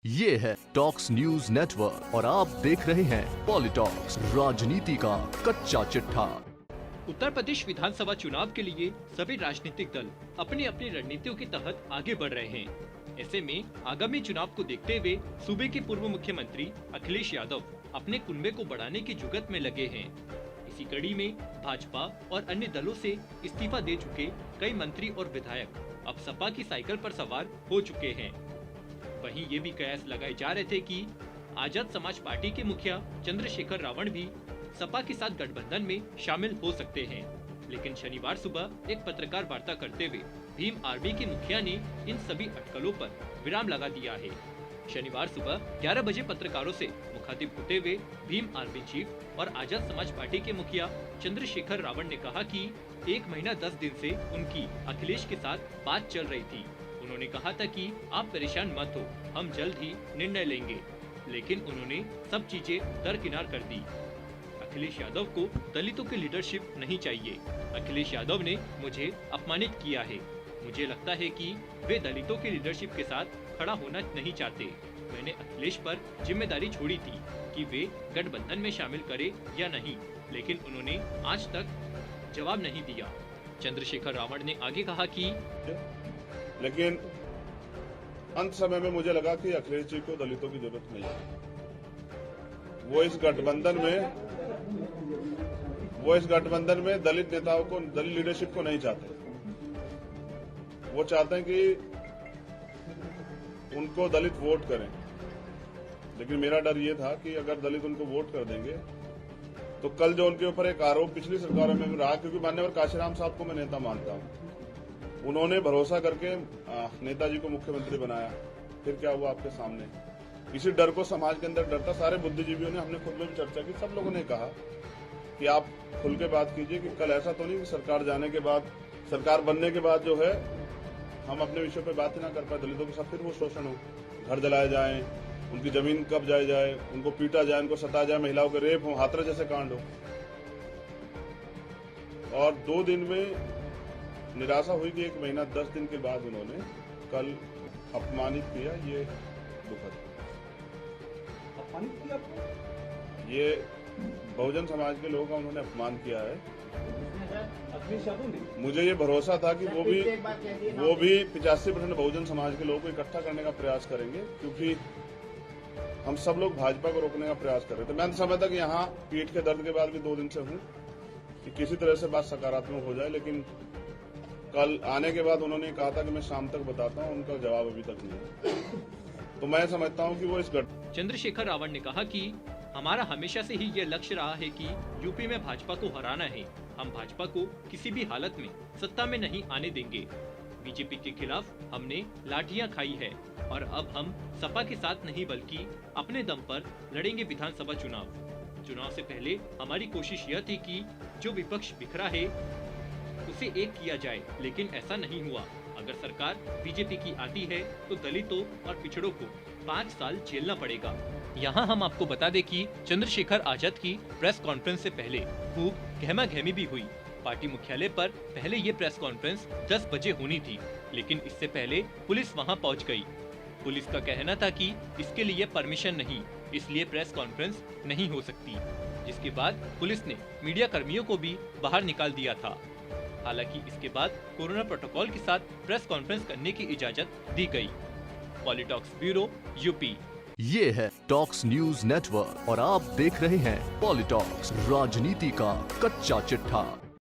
ये है talks news network और आप देख रहे हैं पॉलिटॉक्स, राजनीति का कच्चा चिट्ठा। उत्तर प्रदेश विधानसभा चुनाव के लिए सभी राजनीतिक दल अपनी अपनी रणनीतियों के तहत आगे बढ़ रहे हैं। ऐसे में आगामी चुनाव को देखते हुए सूबे के पूर्व मुख्यमंत्री अखिलेश यादव अपने कुनबे को बढ़ाने की जुगत में लगे हैं। इसी कड़ी में भाजपा और अन्य दलों से इस्तीफा दे चुके कई मंत्री और विधायक अब सपा की साइकिल पर सवार हो चुके हैं। वहीं ये भी कयास लगाए जा रहे थे कि आजाद समाज पार्टी के मुखिया चंद्रशेखर रावण भी सपा के साथ गठबंधन में शामिल हो सकते हैं। लेकिन शनिवार सुबह एक पत्रकार वार्ता करते हुए भीम आर्मी के मुखिया ने इन सभी अटकलों पर विराम लगा दिया है। शनिवार सुबह 11 बजे पत्रकारों से मुखातिब होते हुए भीम आर्मी चीफ और आजाद समाज पार्टी के मुखिया चंद्रशेखर रावण ने कहा कि 1 महीना 10 दिन से उनकी अखिलेश के साथ बात चल रही थी। उन्होंने कहा था कि आप परेशान मत हो, हम जल्द ही निर्णय लेंगे, लेकिन उन्होंने सब चीजें दरकिनार कर दी। अखिलेश यादव को दलितों की लीडरशिप नहीं चाहिए। अखिलेश यादव ने मुझे अपमानित किया है। मुझे लगता है कि वे दलितों की लीडरशिप के साथ खड़ा होना नहीं चाहते। मैंने अखिलेश पर जिम्मेदारी छोड़ी थी कि वे गठबंधन में शामिल करें या नहीं, लेकिन उन्होंने आज तक जवाब नहीं दिया। चंद्रशेखर रावण ने आगे कहा कि लेकिन अंत समय में मुझे लगा कि अखिलेश जी को दलितों की जरूरत नहीं है। वो इस गठबंधन में दलित नेताओं को, दलित लीडरशिप को नहीं चाहते। वो चाहते हैं कि उनको दलित वोट करें। लेकिन मेरा डर ये था कि अगर दलित उनको वोट कर देंगे तो कल जो उनके ऊपर एक आरोप पिछली सरकारों में रहा, क्योंकि मान्यवर काशीराम साहब को मैं नेता मानता हूं, उन्होंने भरोसा करके नेताजी को मुख्यमंत्री बनाया। फिर क्या हुआ आपके सामने। इसी डर को समाज के अंदर डर था। सारे बुद्धिजीवियों ने, हमने खुद में भी चर्चा की, सब लोगों ने कहा कि आप खुल के बात कीजिए कि कल ऐसा तो नहीं कि सरकार जाने के बाद, सरकार बनने के बाद जो है हम अपने विषय पे बात ही ना कर पाए। दलितों के साथ फिर वो शोषण हो, घर जलाए जाए, उनकी जमीन कब्जाई जाए, उनको पीटा जाए, उनको सताया जाए, महिलाओं के रेप हो, हाथरस जैसे कांड हो। और 2 दिन में निराशा हुई कि 1 महीना 10 दिन के बाद उन्होंने कल अपमानित किया। ये दुखद। अपमानित किया आपको? ये बहुजन समाज के लोगों का उन्होंने अपमान किया है। मुझे ये भरोसा था कि वो भी 85% बहुजन समाज के लोगों को इकट्ठा करने का प्रयास करेंगे, क्योंकि हम सब लोग भाजपा को रोकने का प्रयास कर रहे थे। मैं समझता कि यहाँ पीठ के दर्द के बाद भी 2 दिन से हूँ कि किसी तरह से बात सकारात्मक हो जाए, लेकिन कल आने के बाद उन्होंने कहा था कि मैं शाम तक बताता हूं। उनका जवाब अभी तक नहीं है। तो मैं समझता हूं कि वो इस चंद्रशेखर रावण ने कहा कि हमारा हमेशा से ही ये लक्ष्य रहा है कि यूपी में भाजपा को हराना है। हम भाजपा को किसी भी हालत में सत्ता में नहीं आने देंगे। बीजेपी के खिलाफ हमने लाठियां खाई है और अब हम सपा के साथ नहीं बल्कि अपने दम पर लड़ेंगे विधानसभा चुनाव से पहले हमारी कोशिश यह थी कि जो विपक्ष बिखरा है उसे एक किया जाए, लेकिन ऐसा नहीं हुआ। अगर सरकार बीजेपी की आती है तो दलितों और पिछड़ों को 5 साल झेलना पड़ेगा। यहाँ हम आपको बता दें कि चंद्रशेखर आजाद की प्रेस कॉन्फ्रेंस से पहले खूब गहमा-गहमी भी हुई। पार्टी मुख्यालय पर पहले ये प्रेस कॉन्फ्रेंस 10 बजे होनी थी, लेकिन इससे पहले पुलिस वहाँ पहुँच गयी। पुलिस का कहना था कि इसके लिए परमिशन नहीं, इसलिए प्रेस कॉन्फ्रेंस नहीं हो सकती, जिसके बाद पुलिस ने मीडिया कर्मियों को भी बाहर निकाल दिया था। हालांकि इसके बाद कोरोना प्रोटोकॉल के साथ प्रेस कॉन्फ्रेंस करने की इजाजत दी गई। PoliTalks bureau, UP. ये है टॉक्स न्यूज नेटवर्क और आप देख रहे हैं पॉलिटॉक्स, राजनीति का कच्चा चिट्ठा।